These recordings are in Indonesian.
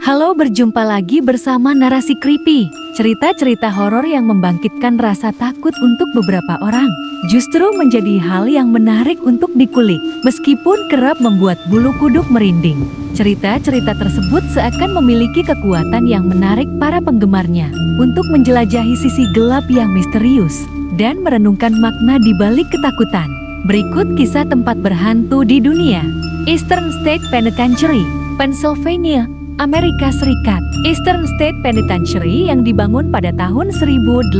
Halo, berjumpa lagi bersama Narasi Creepy, cerita-cerita horor yang membangkitkan rasa takut untuk beberapa orang. Justru menjadi hal yang menarik untuk dikulik, meskipun kerap membuat bulu kuduk merinding. Cerita-cerita tersebut seakan memiliki kekuatan yang menarik para penggemarnya untuk menjelajahi sisi gelap yang misterius dan merenungkan makna di balik ketakutan. Berikut kisah tempat berhantu di dunia. Eastern State Penitentiary, Pennsylvania, Amerika Serikat. Eastern State Penitentiary yang dibangun pada tahun 1829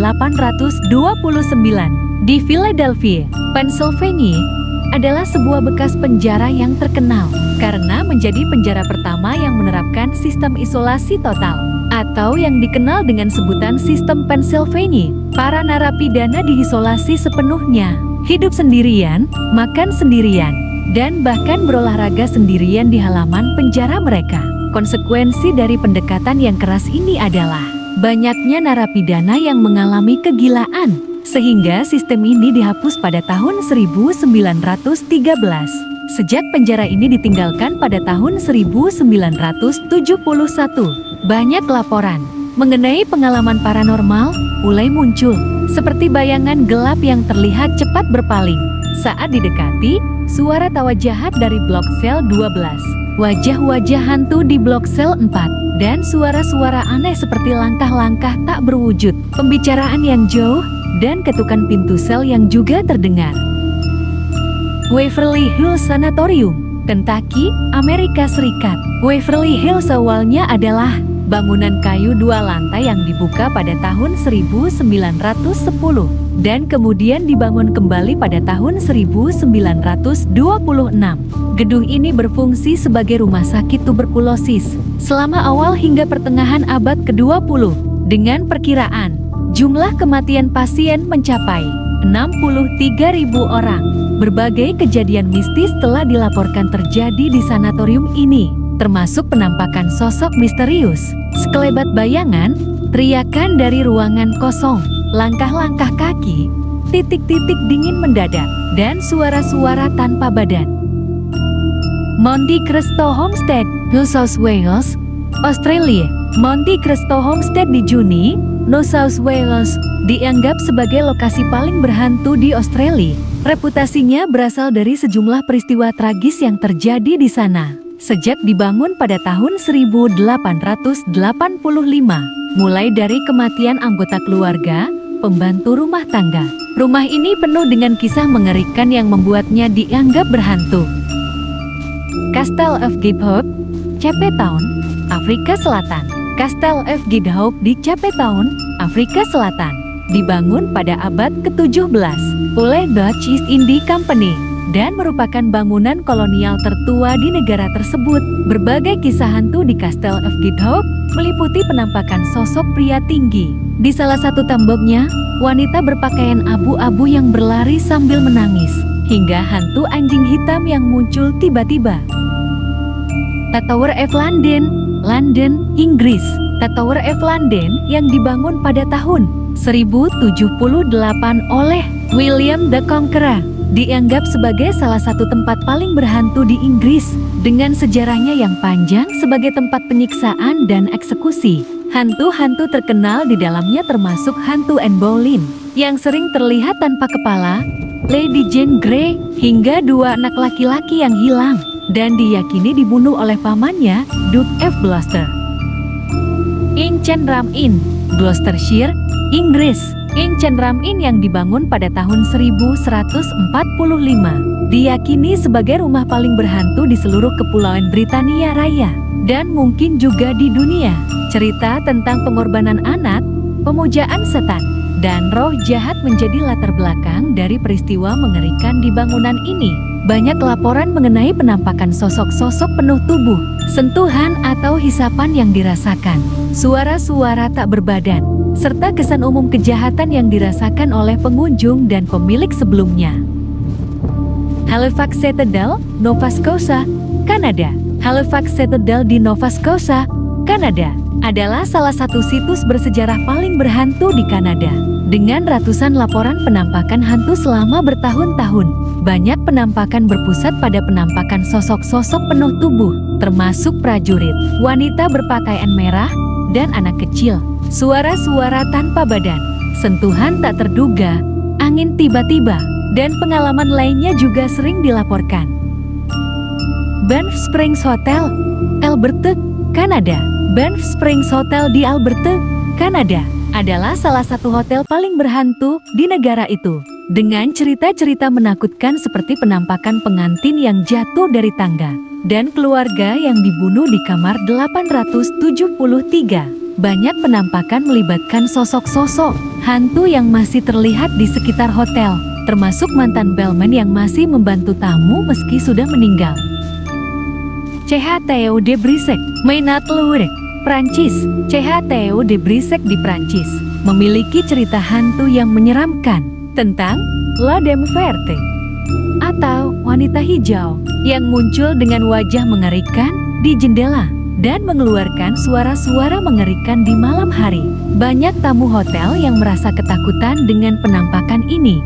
di Philadelphia, Pennsylvania, adalah sebuah bekas penjara yang terkenal karena menjadi penjara pertama yang menerapkan sistem isolasi total atau yang dikenal dengan sebutan sistem Pennsylvania. Para narapidana diisolasi sepenuhnya, hidup sendirian, makan sendirian, dan bahkan berolahraga sendirian di halaman penjara mereka. Konsekuensi dari pendekatan yang keras ini adalah banyaknya narapidana yang mengalami kegilaan, sehingga sistem ini dihapus pada tahun 1913. Sejak penjara ini ditinggalkan pada tahun 1971, banyak laporan mengenai pengalaman paranormal mulai muncul, seperti bayangan gelap yang terlihat cepat berpaling saat didekati, suara tawa jahat dari blok sel 12. Wajah-wajah hantu di blok sel 4, dan suara-suara aneh seperti langkah-langkah tak berwujud, pembicaraan yang jauh, dan ketukan pintu sel yang juga terdengar. Waverly Hills Sanatorium, Kentucky, Amerika Serikat. Waverly Hills awalnya adalah bangunan kayu 2 lantai yang dibuka pada tahun 1910 dan kemudian dibangun kembali pada tahun 1926. Gedung ini berfungsi sebagai rumah sakit tuberkulosis selama awal hingga pertengahan abad ke-20 dengan perkiraan jumlah kematian pasien mencapai 63.000 orang. Berbagai kejadian mistis telah dilaporkan terjadi di sanatorium ini, termasuk penampakan sosok misterius, sekelebat bayangan, teriakan dari ruangan kosong, langkah-langkah kaki, titik-titik dingin mendadak, dan suara-suara tanpa badan. Monte Cristo Homestead, New South Wales, Australia. Monte Cristo Homestead di Juni, New South Wales, dianggap sebagai lokasi paling berhantu di Australia. Reputasinya berasal dari sejumlah peristiwa tragis yang terjadi di sana sejak dibangun pada tahun 1885, mulai dari kematian anggota keluarga, pembantu rumah tangga. Rumah ini penuh dengan kisah mengerikan yang membuatnya dianggap berhantu. Castle of Gidhope, Cape Town, Afrika Selatan. Castle of Gidhope di Cape Town, Afrika Selatan, dibangun pada abad ke-17 oleh Dutch East India Company dan merupakan bangunan kolonial tertua di negara tersebut. Berbagai kisah hantu di Castle of Gidhope meliputi penampakan sosok pria tinggi. Di salah satu temboknya, wanita berpakaian abu-abu yang berlari sambil menangis, hingga hantu anjing hitam yang muncul tiba-tiba. The Tower of London, London, Inggris. The Tower of London yang dibangun pada tahun 1078 oleh William the Conqueror dianggap sebagai salah satu tempat paling berhantu di Inggris dengan sejarahnya yang panjang sebagai tempat penyiksaan dan eksekusi. Hantu-hantu terkenal di dalamnya termasuk hantu Anne Boleyn yang sering terlihat tanpa kepala, Lady Jane Grey, hingga 2 anak laki-laki yang hilang dan diyakini dibunuh oleh pamannya, Duke of Gloucester. Inchantram Inn, Gloucestershire, Inggris. Inchantram Inn yang dibangun pada tahun 1145 diyakini sebagai rumah paling berhantu di seluruh kepulauan Britania Raya dan mungkin juga di dunia. Cerita tentang pengorbanan anak, pemujaan setan, dan roh jahat menjadi latar belakang dari peristiwa mengerikan di bangunan ini. Banyak laporan mengenai penampakan sosok-sosok penuh tubuh, sentuhan atau hisapan yang dirasakan, suara-suara tak berbadan, serta kesan umum kejahatan yang dirasakan oleh pengunjung dan pemilik sebelumnya. Halifax Cathedral, Nova Scotia, Kanada. Halifax Cathedral di Nova Scotia, Kanada, adalah salah satu situs bersejarah paling berhantu di Kanada, dengan ratusan laporan penampakan hantu selama bertahun-tahun. Banyak penampakan berpusat pada penampakan sosok-sosok penuh tubuh, termasuk prajurit, wanita berpakaian merah, dan anak kecil. Suara-suara tanpa badan, sentuhan tak terduga, angin tiba-tiba, dan pengalaman lainnya juga sering dilaporkan. Banff Springs Hotel, Alberta, Kanada. Banff Springs Hotel di Alberta, Kanada, adalah salah satu hotel paling berhantu di negara itu. Dengan cerita-cerita menakutkan seperti penampakan pengantin yang jatuh dari tangga, dan keluarga yang dibunuh di kamar 873. Banyak penampakan melibatkan sosok-sosok hantu yang masih terlihat di sekitar hotel, termasuk mantan bellman yang masih membantu tamu meski sudah meninggal. CH Theo de Brissac, Maynard Loire, Prancis. CH Theo de Brissac di Prancis memiliki cerita hantu yang menyeramkan tentang La Dame Verte atau wanita hijau yang muncul dengan wajah mengerikan di jendela dan mengeluarkan suara-suara mengerikan di malam hari. Banyak tamu hotel yang merasa ketakutan dengan penampakan ini.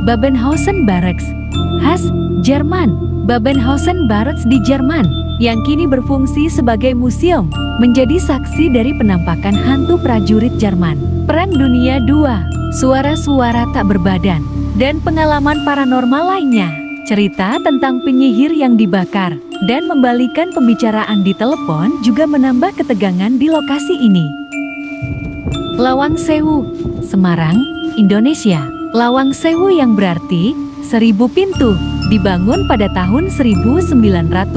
Babenhausen Barracks, khas Jerman. Babenhausen Barracks di Jerman, yang kini berfungsi sebagai museum, menjadi saksi dari penampakan hantu prajurit Jerman. Perang Dunia II, suara-suara tak berbadan, dan pengalaman paranormal lainnya. Cerita tentang penyihir yang dibakar, dan membalikan pembicaraan di telepon juga menambah ketegangan di lokasi ini. Lawang Sewu, Semarang, Indonesia. Lawang Sewu yang berarti 1000 pintu, dibangun pada tahun 1917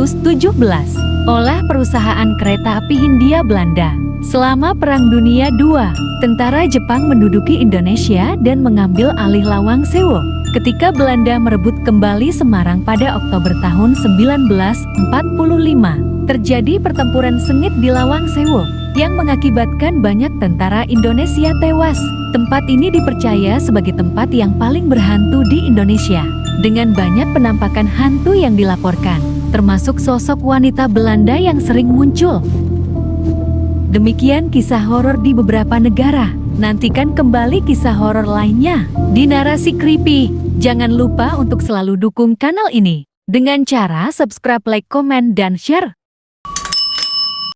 oleh perusahaan kereta api Hindia Belanda. Selama Perang Dunia II, tentara Jepang menduduki Indonesia dan mengambil alih Lawang Sewu. Ketika Belanda merebut kembali Semarang pada Oktober tahun 1945, terjadi pertempuran sengit di Lawang Sewu yang mengakibatkan banyak tentara Indonesia tewas. Tempat ini dipercaya sebagai tempat yang paling berhantu di Indonesia, dengan banyak penampakan hantu yang dilaporkan, termasuk sosok wanita Belanda yang sering muncul. Demikian kisah horor di beberapa negara. Nantikan kembali kisah horor lainnya di Narasi Creepy. Jangan lupa untuk selalu dukung kanal ini dengan cara subscribe, like, komen, dan share.